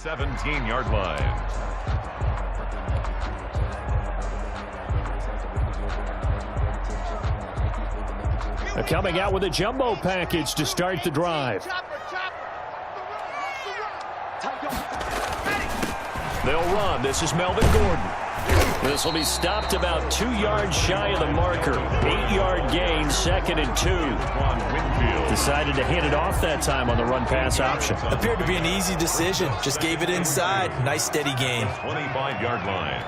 17-yard line. Coming out with a jumbo package to start the drive. They'll run. This is Melvin Gordon. This will be stopped about 2 yards shy of the marker. 8-yard gain, 2nd and 2. Decided to hit it off that time on the run-pass option. Appeared to be an easy decision. Just gave it inside. Nice steady gain. 25-yard line.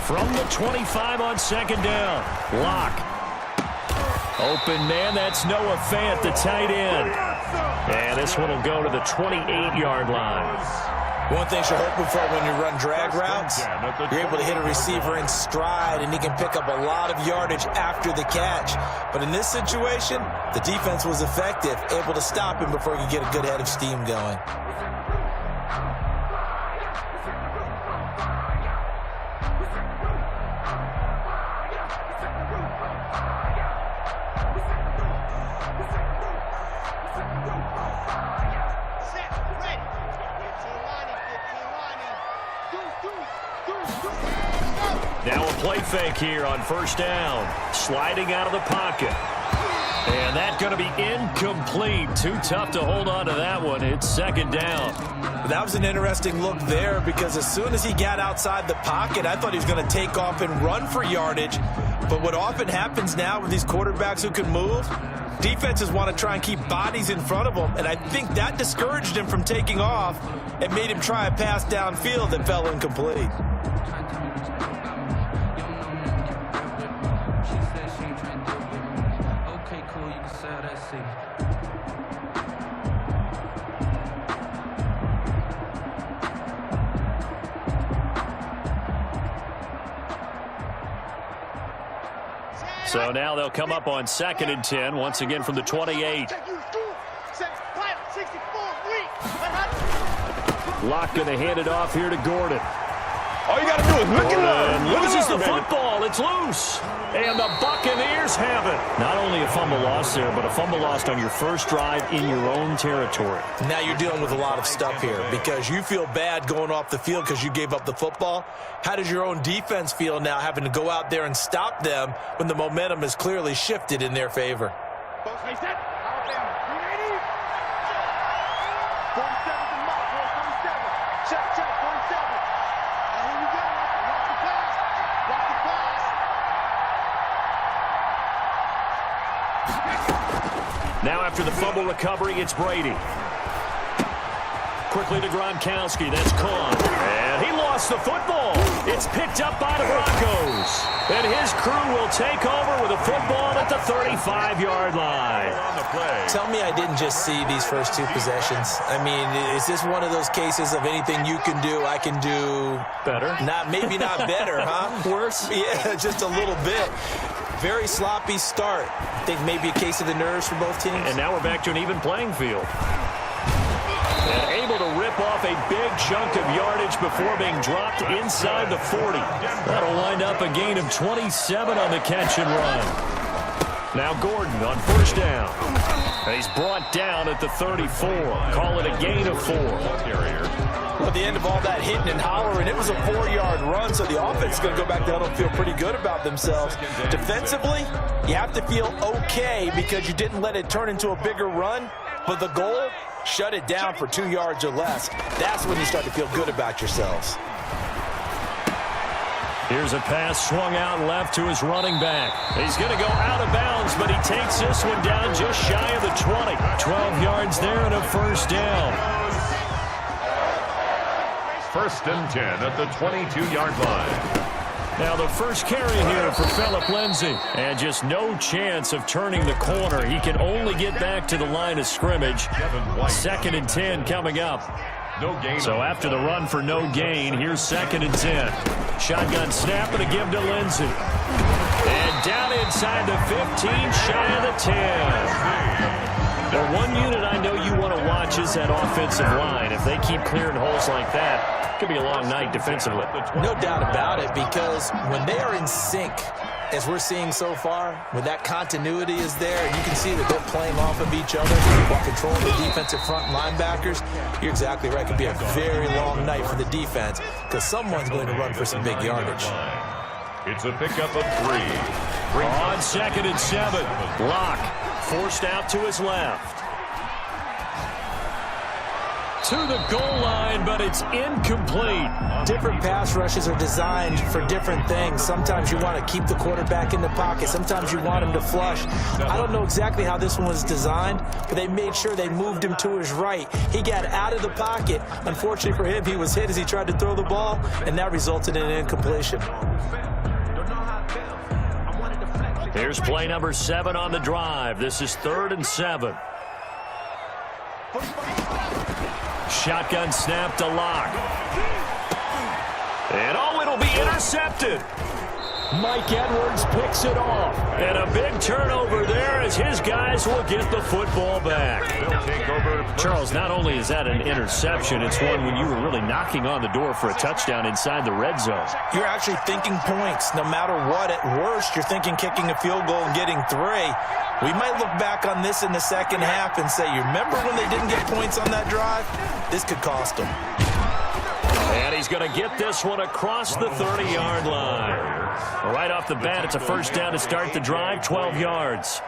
From the 25 on 2nd down. Lock. Open man, that's Noah Fant, the tight end. And this one will go to the 28-yard line. One thing you're hoping for when you run drag routes, you're able to hit a receiver in stride, and he can pick up a lot of yardage after the catch. But in this situation, the defense was effective, able to stop him before he could get a good head of steam going. Now a play fake here on 1st down. Sliding out of the pocket. And that's going to be incomplete. Too tough to hold on to that one. It's 2nd down. That was an interesting look there because as soon as he got outside the pocket, I thought he was going to take off and run for yardage. But what often happens now with these quarterbacks who can move, defenses want to try and keep bodies in front of them. And I think that discouraged him from taking off and made him try a pass downfield that fell incomplete. So now they'll come up on 2nd and 10, once again from the 28. Locke going to hand it off here to Gordon. All you got to do is look at him. Loses the football. It's loose. And the Buccaneers have it. Not only a fumble loss there, but a fumble lost on your first drive in your own territory. Now you're dealing with a lot of stuff here because you feel bad going off the field because you gave up the football. How does your own defense feel now having to go out there and stop them when the momentum is clearly shifted in their favor? Now after the fumble recovery, it's Brady. Quickly to Gronkowski. That's Kahn. And he lost the football. It's picked up by the Broncos. And his crew will take over with a football at the 35-yard line. Tell me I didn't just see these first 2 possessions. I mean, is this one of those cases of anything you can do, I can do better? Maybe not better, huh? Worse? Yeah, just a little bit. Very sloppy start. I think maybe a case of the nerves for both teams. And now we're back to an even playing field. And able to rip off a big chunk of yardage before being dropped inside the 40. That'll wind up a gain of 27 on the catch and run. Now Gordon on 1st down. And he's brought down at the 34. Call it a gain of 4. At the end of all that hitting and hollering, it was a 4-yard run, so the offense is going to go back down and feel pretty good about themselves. Defensively, you have to feel okay because you didn't let it turn into a bigger run, but the goal, shut it down for 2 yards or less. That's when you start to feel good about yourselves. Here's a pass swung out left to his running back. He's going to go out of bounds, but he takes this one down just shy of the 20. 12 yards there and a 1st down. 1st and 10 at the 22-yard line. Now the first carry here for Phillip Lindsay. And just no chance of turning the corner. He can only get back to the line of scrimmage. 2nd and 10 coming up. No gain. So after the run for no gain, here's 2nd and 10. Shotgun snap and a give to Lindsay. And down inside the 15, shy of the 10. The one unit I know you want to watch is that offensive line. If they keep clearing holes like that, it could be a long night defensively. No doubt about it, because when they are in sync, as we're seeing so far, when that continuity is there, and you can see that they're playing off of each other while controlling the defensive front linebackers, you're exactly right. It could be a very long night for the defense because someone's going to run for some big yardage. It's a pickup of 3. On 2nd and 7. Locke forced out to his left. To the goal line, but it's incomplete. Different pass rushes are designed for different things. Sometimes you want to keep the quarterback in the pocket. Sometimes you want him to flush. I don't know exactly how this one was designed, but they made sure they moved him to his right. He got out of the pocket. Unfortunately for him, he was hit as he tried to throw the ball, and that resulted in an incompletion. Here's play number 7 on the drive. This is 3rd and 7. Shotgun snap to Locke. And it'll be intercepted. Mike Edwards picks it off. And a big turnover there as his guys will get the football back. They'll take over. Charles, not only is that an interception, it's one when you were really knocking on the door for a touchdown inside the red zone. You're actually thinking points. No matter what, at worst, you're thinking kicking a field goal and getting 3. We might look back on this in the second half and say, you remember when they didn't get points on that drive? This could cost them. And he's going to get this one across the 30-yard line. Right off the bat, it's a first down to start the drive, 12 yards.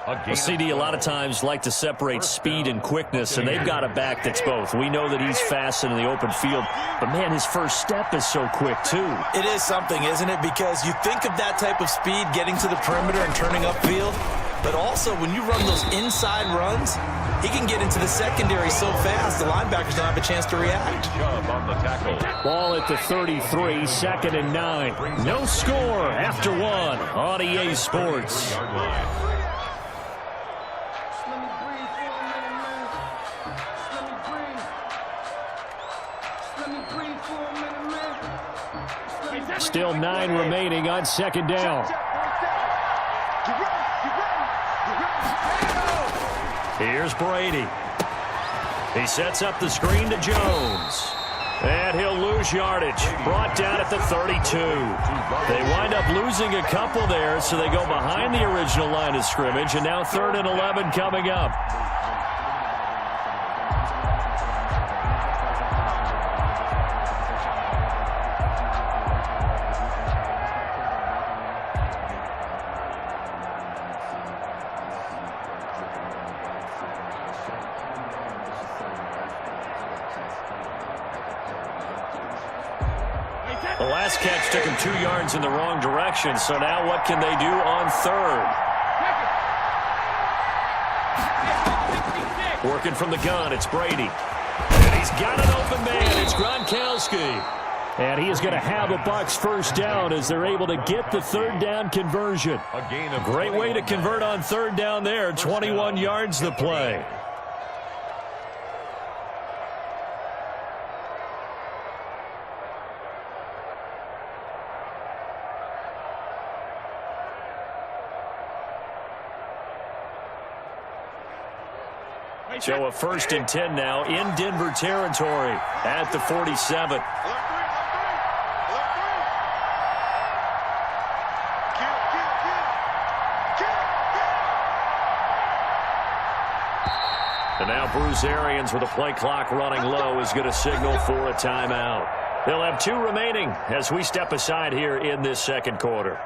Well, CD a lot of times like to separate speed and quickness, and they've got a back that's both. We know that he's fast in the open field, but, man, his first step is so quick, too. It is something, isn't it? Because you think of that type of speed getting to the perimeter and turning upfield, but also when you run those inside runs, he can get into the secondary so fast the linebackers don't have a chance to react. On the tackle. Ball at the 33, 2nd and 9. No score after 1 on EA Sports. Still 9 remaining on 2nd down. Here's Brady. He sets up the screen to Jones. And he'll lose yardage. Brought down at the 32. They wind up losing a couple there, so they go behind the original line of scrimmage, and now 3rd and 11 coming up. The last catch took him 2 yards in the wrong direction, so now what can they do on 3rd? Working from the gun, it's Brady. And he's got an open man, it's Gronkowski. And he is going to have a Bucs first down as they're able to get the 3rd down conversion. A great way to convert on 3rd down there, 21 yards the play. So a 1st and 10 now in Denver territory at the 47. And now Bruce Arians, with a play clock running low, is going to signal for a timeout. They'll have 2 remaining as we step aside here in this 2nd quarter.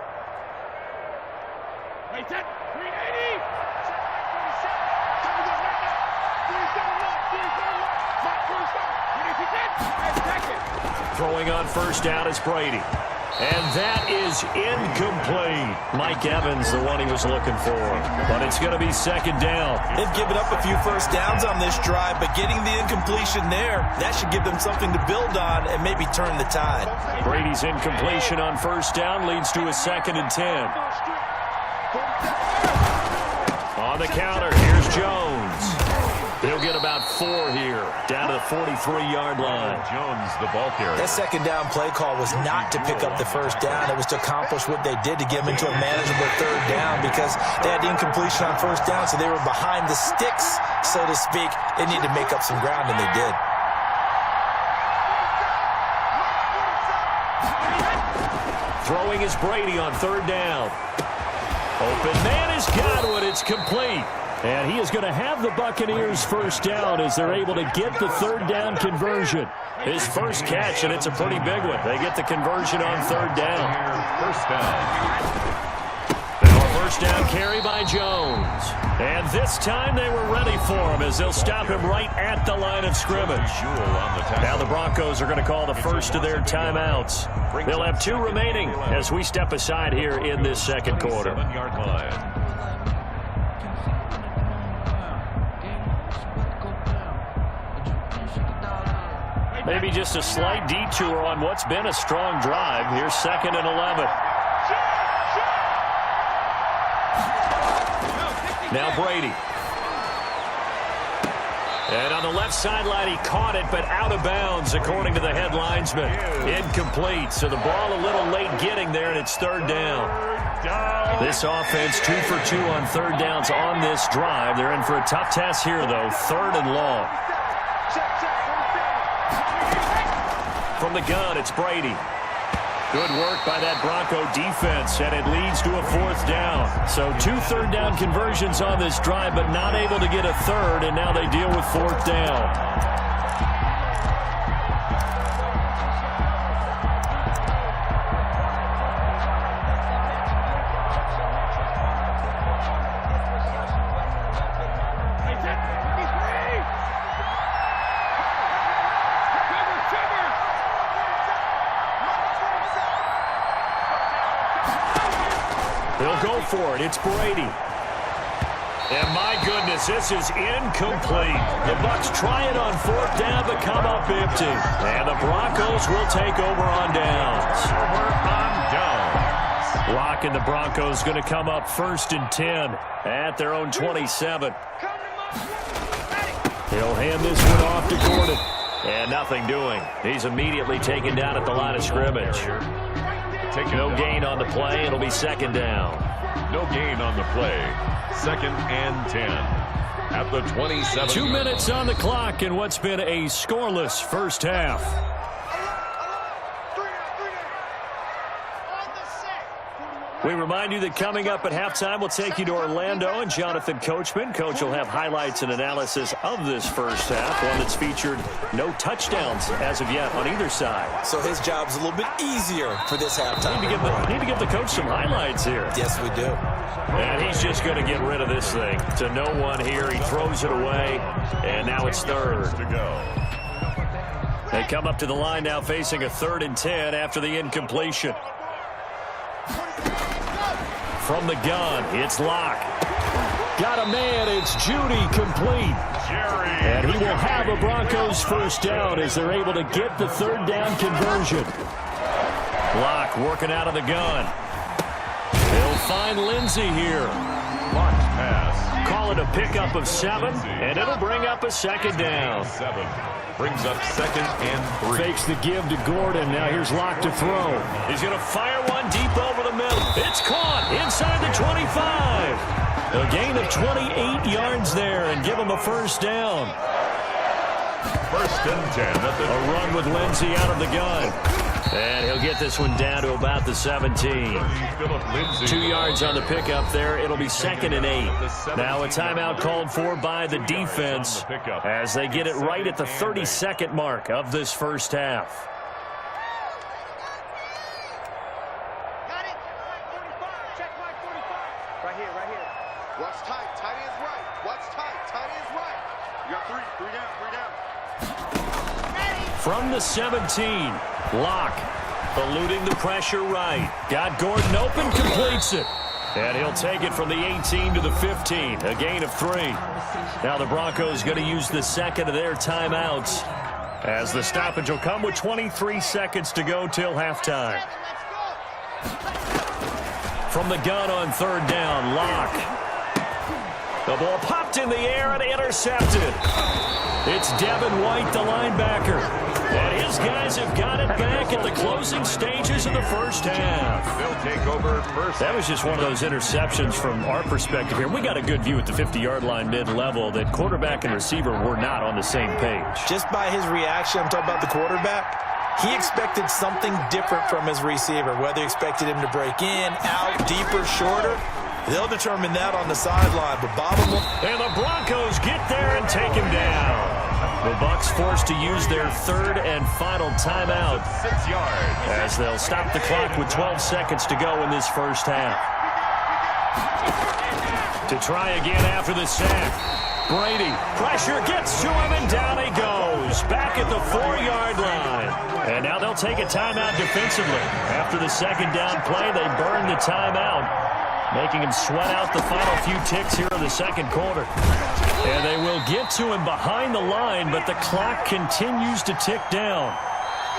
Throwing on 1st down is Brady. And that is incomplete. Mike Evans, the one he was looking for. But it's going to be 2nd down. They've given up a few first downs on this drive, but getting the incompletion there, that should give them something to build on and maybe turn the tide. Brady's incompletion on 1st down leads to a 2nd and 10. On the counter, here's Jones. He'll get about 4 here, down to the 43-yard line. Jones, the ball carrier. That 2nd down play call was not to pick up the 1st down. It was to accomplish what they did to get them into a manageable 3rd down because they had the incompletion on 1st down, so they were behind the sticks, so to speak. They needed to make up some ground, and they did. Throwing is Brady on third down. Open man has got one. It's complete. And he is going to have the Buccaneers first down as they're able to get the third down conversion. His first catch, and it's a pretty big one. They get the conversion on third down. First down. First down carry by Jones. And this time they were ready for him as they'll stop him right at the line of scrimmage. Now the Broncos are going to call the first of their timeouts. They'll have 2 remaining as we step aside here in this second quarter. 7-yard line. Maybe just a slight detour on what's been a strong drive. Here's 2nd and 11. Now Brady. And on the left sideline, he caught it, but out of bounds, according to the head linesman. Incomplete, so the ball a little late getting there, and it's third down. This offense 2 for 2 on third downs on this drive. They're in for a tough test here, though, 3rd and long. From the gun, it's Brady. Good work by that Bronco defense, and it leads to a 4th down. So 2 third down conversions on this drive, but not able to get a third, and now they deal with 4th down. They'll go for it. It's Brady. And my goodness, this is incomplete. The Bucs try it on 4th down, but come up empty. And the Broncos will take over on downs. Lock and the Broncos going to come up 1st and 10 at their own 27. He'll hand this one off to Gordon. And nothing doing. He's immediately taken down at the line of scrimmage. No gain on the play. It'll be 2nd down. No gain on the play. 2nd and 10 at the 27. 2 minutes on the clock in what's been a scoreless first half. We remind you that coming up at halftime, we'll take you to Orlando and Jonathan Coachman. Coach will have highlights and analysis of this first half, one that's featured no touchdowns as of yet on either side. So his job's a little bit easier for this halftime. Need to give the coach some highlights here. Yes, we do. And he's just going to get rid of this thing to no one here. He throws it away, and now it's 3rd to go. They come up to the line now facing a 3rd and 10 after the incompletion. From the gun, it's Locke. Got a man, it's Judy, complete. And he will have a Broncos first down as they're able to get the 3rd down conversion. Locke working out of the gun. He'll find Lindsey here. Launch pass. Call it a pickup of 7, and it'll bring up a 2nd down. 7 brings up 2nd and 3. Fakes the give to Gordon. Now here's Locke to throw. He's going to fire one deep over the middle. It's caught inside the 25. A gain of 28 yards there and give him a first down. 1st and 10 at the A run with Lindsey out of the gun. And he'll get this one down to about the 17. 2 yards on the pickup there. It'll be 2nd and 8. Now a timeout called for by the defense as they get it right at the 32nd mark of this first half. Got it. Check line 45. Right here, right here. Watch tight. Tight end's right. Watch tight. Tight end's right. You got 3. 3 down. 3 down. From the 17, Locke eluding the pressure right. Got Gordon open, completes it. And he'll take it from the 18 to the 15, a gain of 3. Now the Broncos going to use the 2nd of their timeouts as the stoppage will come with 23 seconds to go till halftime. From the gun on 3rd down, Locke. The ball popped in the air and intercepted. It's Devin White, the linebacker. And his guys have got it back at the closing stages of the first half. They'll take over first. That was just one of those interceptions from our perspective here. We got a good view at the 50-yard line mid-level that quarterback and receiver were not on the same page. Just by his reaction, I'm talking about the quarterback, He expected something different from his receiver, whether he expected him to break in, out, deeper, shorter. They'll determine that on the sideline. But bottom line, and the Broncos get there and take him down. The Bucs forced to use their third and final timeout 6 yards. as they'll stop the clock with 12 seconds to go in this first half. To try again after the sack. Brady, pressure gets to him, and down he goes. Back at the 4-yard line. And now they'll take a timeout defensively. After the second down play, they burn the timeout, making him sweat out the final few ticks here in the second quarter. And they will get to him behind the line, but the clock continues to tick down.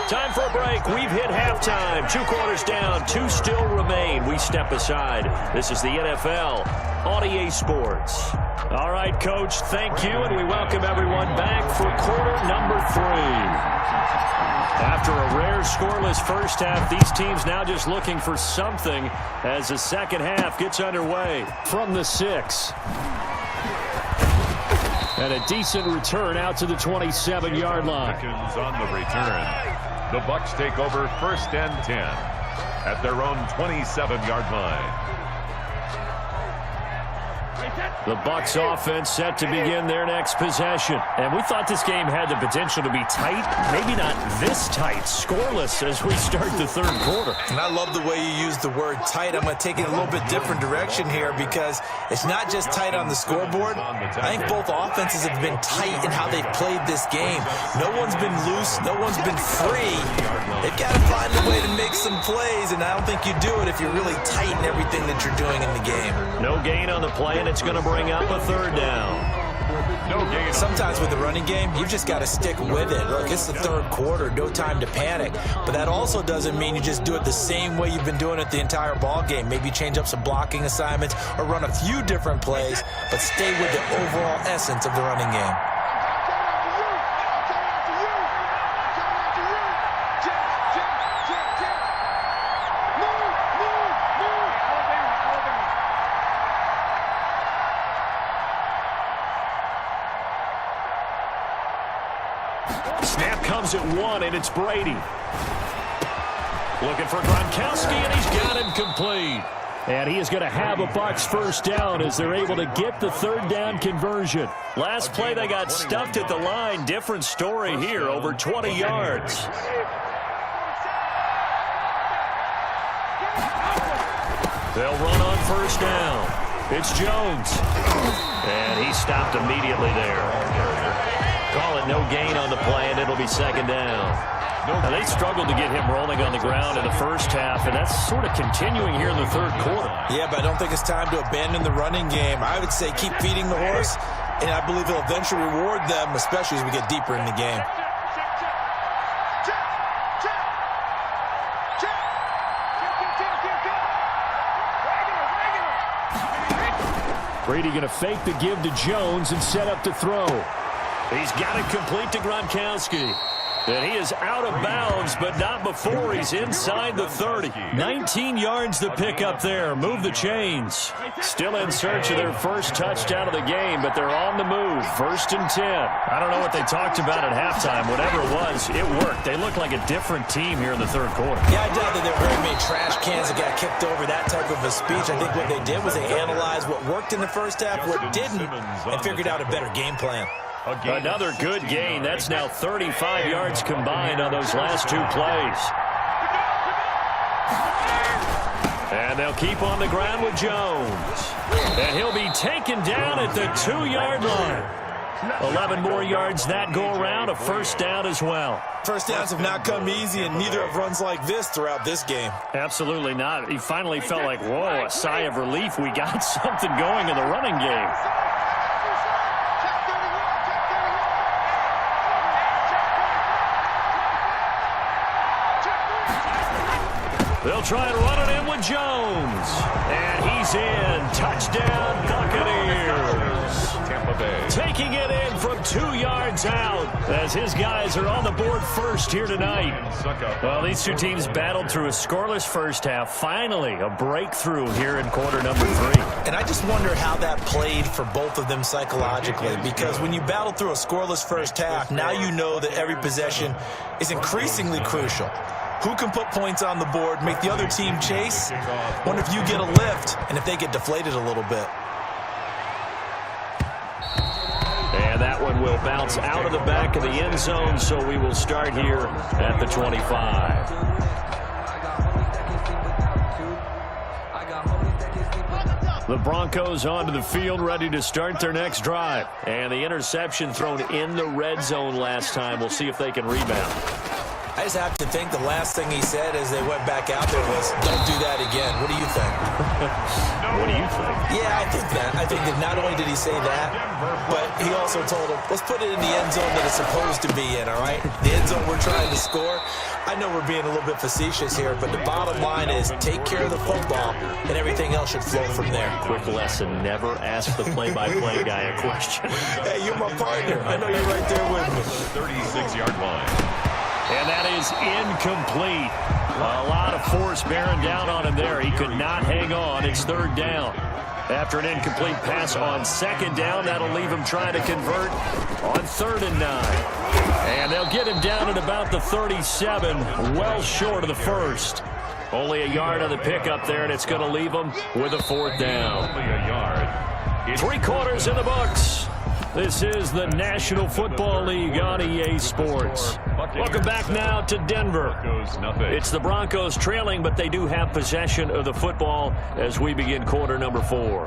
Time for a break. We've hit halftime. 2 quarters down. 2 still remain. We step aside. This is the NFL on EA Sports. All right, Coach, thank you, and we welcome everyone back for quarter number 3. After a rare scoreless first half, these teams now just looking for something as the second half gets underway from the 6. And a decent return out to the 27-yard line. Seconds on the return. The Bucs take over 1st and 10 at their own 27-yard line. The Bucs offense set to begin their next possession. And we thought this game had the potential to be tight. Maybe not this tight, scoreless as we start the third quarter. and I love the way you use the word tight. I'm going to take it a little bit different direction here because it's not just tight on the scoreboard. I think both offenses have been tight in how they've played this game. No one's been loose. No one's been free. They've got to find a way to make some plays, and I don't think you do it if you're really tight in everything that you're doing in the game. No gain on the play, and it's going to bring up a third down. No gain. Sometimes with the running game, you've just got to stick with it. Look, it's the third quarter, no time to panic. But that also doesn't mean you just do it the same way you've been doing it the entire ball game. Maybe change up some blocking assignments or run a few different plays, but stay with the overall essence of the running game. Snap comes at 1, and it's Brady. Looking for Gronkowski, and he's got him complete. And he is going to have a Bucs first down as they're able to get the third down conversion. Last play, they got stuffed at the line. Different story here, over 20 yards. They'll run on first down. It's Jones. And he stopped immediately there. Call it no gain on the play, and it'll be second down. Now, they struggled to get him rolling on the ground in the first half, and that's sort of continuing here in the third quarter. Yeah, but I don't think it's time to abandon the running game. I would say keep feeding the horse, and I believe he'll eventually reward them, especially as we get deeper in the game. Brady going to fake the give to Jones and set up to throw. He's got it complete to Gronkowski. And he is out of bounds, but not before he's inside the 30. 19 yards to pick up there. Move the chains. Still in search of their first touchdown of the game, but they're on the move. 1st and 10. I don't know what they talked about at halftime. Whatever it was, it worked. They look like a different team here in the third quarter. Yeah, I doubt that there were very many trash cans that got kicked over, that type of a speech. I think what they did was they analyzed what worked in the first half, what didn't, and figured out a better game plan. Another good gain. That's now 35 yards combined on those last 2 plays. And they'll keep on the ground with Jones. And he'll be taken down at the 2-yard line. 11 more yards that go around, a first down as well. First downs have not come easy, and neither have runs like this throughout this game. Absolutely not. He finally felt like, whoa, a sigh of relief. We got something going in the running game. They'll try and run it in with Jones. And he's in. Touchdown, Buccaneers. Tampa Bay. Taking it in from 2 yards out as his guys are on the board first here tonight. Well, these two teams battled through a scoreless first half. Finally, a breakthrough here in quarter number 3. And I just wonder how that played for both of them psychologically, because when you battle through a scoreless first half, now you know that every possession is increasingly crucial. Who can put points on the board, make the other team chase? Wonder if you get a lift and if they get deflated a little bit. And that one will bounce out of the back of the end zone, so we will start here at the 25. The Broncos onto the field, ready to start their next drive. And the interception thrown in the red zone last time. We'll see if they can rebound. I just have to think the last thing he said as they went back out there was, don't do that again. What do you think? What do you think? Yeah, I think that. I think that not only did he say that, but he also told him, let's put it in the end zone that it's supposed to be in, all right? The end zone we're trying to score. I know we're being a little bit facetious here, but the bottom line is take care of the football, and everything else should flow from there. Quick lesson, never ask the play-by-play guy a question. Hey, you're my partner. I know you're right there with me. 36-yard line. And that is incomplete. A lot of force bearing down on him there. He could not hang on. It's third down. After an incomplete pass on second down, that'll leave him trying to convert on 3rd and 9. And they'll get him down at about the 37, well short of the first. Only a yard on the pickup there, and it's going to leave him with a 4th down. Only a yard. 3 quarters in the books. This is the National Football League on EA Sports. Welcome back now to Denver. It's the Broncos trailing, but they do have possession of the football as we begin quarter number 4.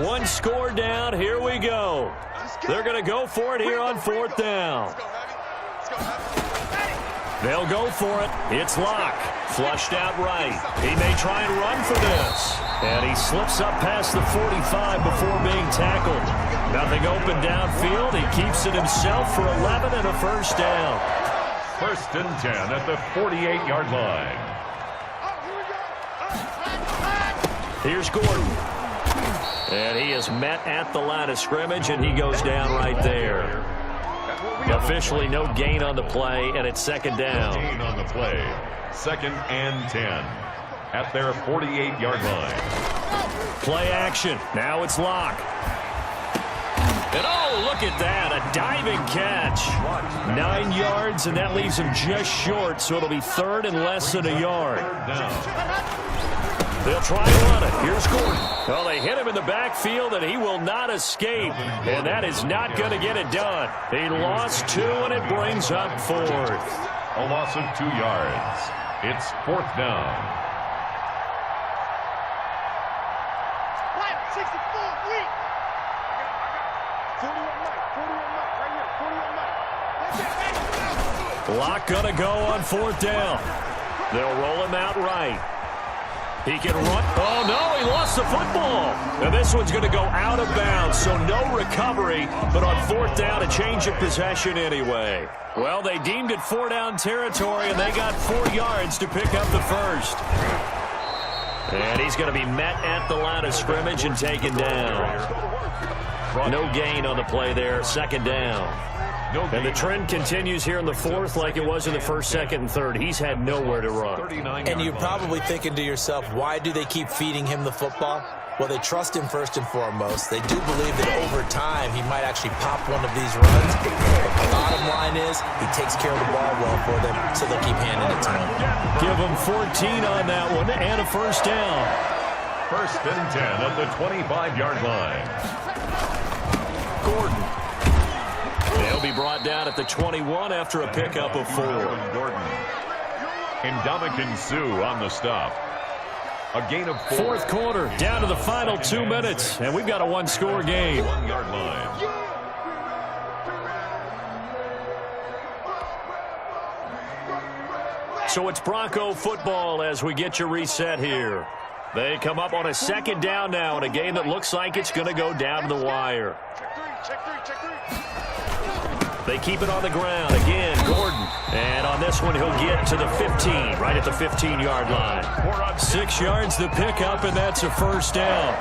One score down. Here we go. They're going to go for it here on 4th down. They'll go for it. It's Locke. Flushed out right. He may try and run for this. And he slips up past the 45 before being tackled. Nothing open downfield. He keeps it himself for 11 and a first down. 1st and 10 at the 48-yard line. Here's Gordon. And he is met at the line of scrimmage, and he goes down right there. Officially no gain on the play, and it's 2nd down. Gain on the play. 2nd and 10 at their 48-yard line. Play action. Now it's Locke. And oh, look at that. A diving catch. 9 yards, and that leaves him just short, so it'll be 3rd and less than a yard. They'll try to run it. Here's Gordon. Well, they hit him in the backfield, and he will not escape. And that is not going to get it done. He lost 2, and it brings up 4th. A loss of 2 yards. It's 4th down. 64, weak. 41 right here, 41 Locke going to go on 4th down. They'll roll him out right. He can run. Oh, no, he lost the football. And this one's going to go out of bounds, so no recovery. But on 4th down, a change of possession anyway. Well, they deemed it 4-down territory, and they got 4 yards to pick up the first. And he's going to be met at the line of scrimmage and taken down. No gain on the play there, 2nd down. And the trend continues here in the 4th like it was in the 1st, 2nd, and 3rd. He's had nowhere to run. And you're probably thinking to yourself, why do they keep feeding him the football? Well, they trust him first and foremost. They do believe that over time he might actually pop one of these runs. But the bottom line is he takes care of the ball well for them, so they'll keep handing it to him. Give him 14 on that one and a first down. 1st and 10 at the 25-yard line. Gordon. They'll be brought down at the 21 after a pickup of 4. Gordon. And Ndamukong Suh on the stop. A gain of 4. 4th quarter, down to the final 2 minutes, and we've got a 1-score game. 1-yard line. So it's Bronco football as we get you reset here. They come up on a 2nd down now in a game that looks like it's going to go down to the wire. Check three. They keep it on the ground. Again, Gordon. And on this one, he'll get to the 15, right at the 15-yard line. 6 yards the pickup, and that's a first down.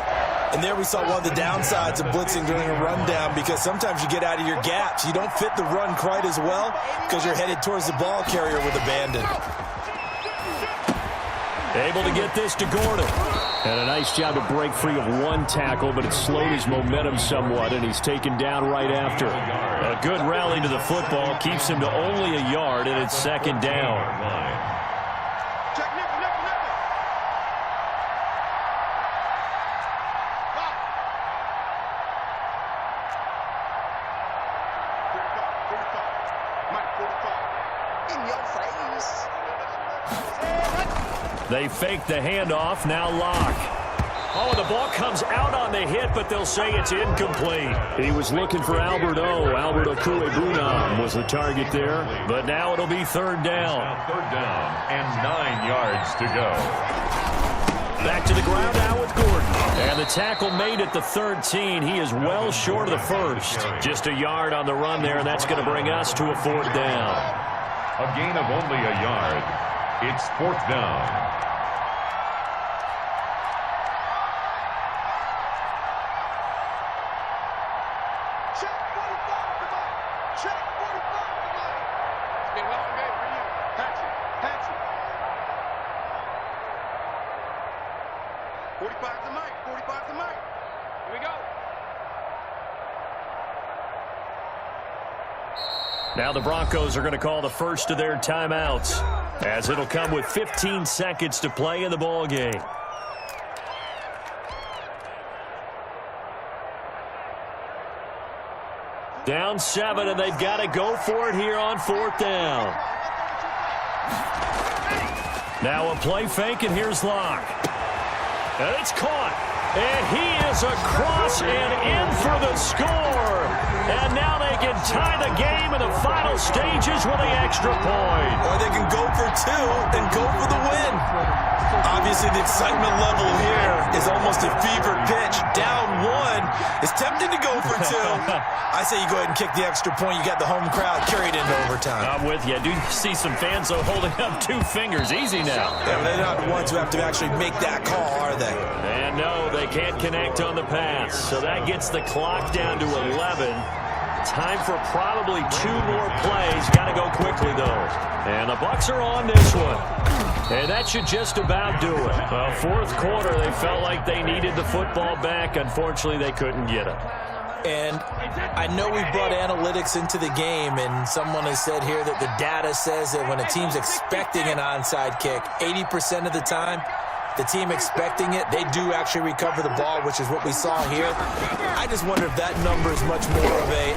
And there we saw one of the downsides of blitzing during a rundown, because sometimes you get out of your gaps. You don't fit the run quite as well because you're headed towards the ball carrier with abandon. Able to get this to Gordon. And a nice job to break free of one tackle, but it slowed his momentum somewhat, and he's taken down right after. A good rally to the football keeps him to only a yard, and it's second down. They fake the handoff, now lock. Oh, the ball comes out on the hit, but they'll say it's incomplete. He was looking for Albert Okuegbunam was the target there, but now it'll be third down. Third down and 9 yards to go. Back to the ground now with Gordon. And the tackle made at the 13. He is well short of the first. Just a yard on the run there, and that's going to bring us to a fourth down. A gain of only a yard. It's fourth down. Now the Broncos are going to call the first of their timeouts, as it'll come with 15 seconds to play in the ball game. Down 7, and they've got to go for it here on fourth down. Now a play fake, and here's Locke. And it's caught. And he is across and in for the score. And now they can tie the game in the final stages with the extra point. Or they can go for 2 and go for the win. Obviously, the excitement level here is almost a fever pitch. Down 1. It's tempting to go for 2. I say you go ahead and kick the extra point. You got the home crowd carried into overtime. I'm with you. I do see some fans, though, holding up 2 fingers. Easy now. Yeah, but they're not the ones who have to actually make that call, are they? And no, they can't connect on the pass. So that gets the clock down to 11. Time for probably 2 more plays. Got to go quickly, though. And the Bucs are on this one. And that should just about do it. Fourth quarter, they felt like they needed the football back. Unfortunately, they couldn't get it. And I know we brought analytics into the game, and someone has said here that the data says that when a team's expecting an onside kick, 80% of the time, the team expecting it, they do actually recover the ball, which is what we saw here. I just wonder if that number is much more of a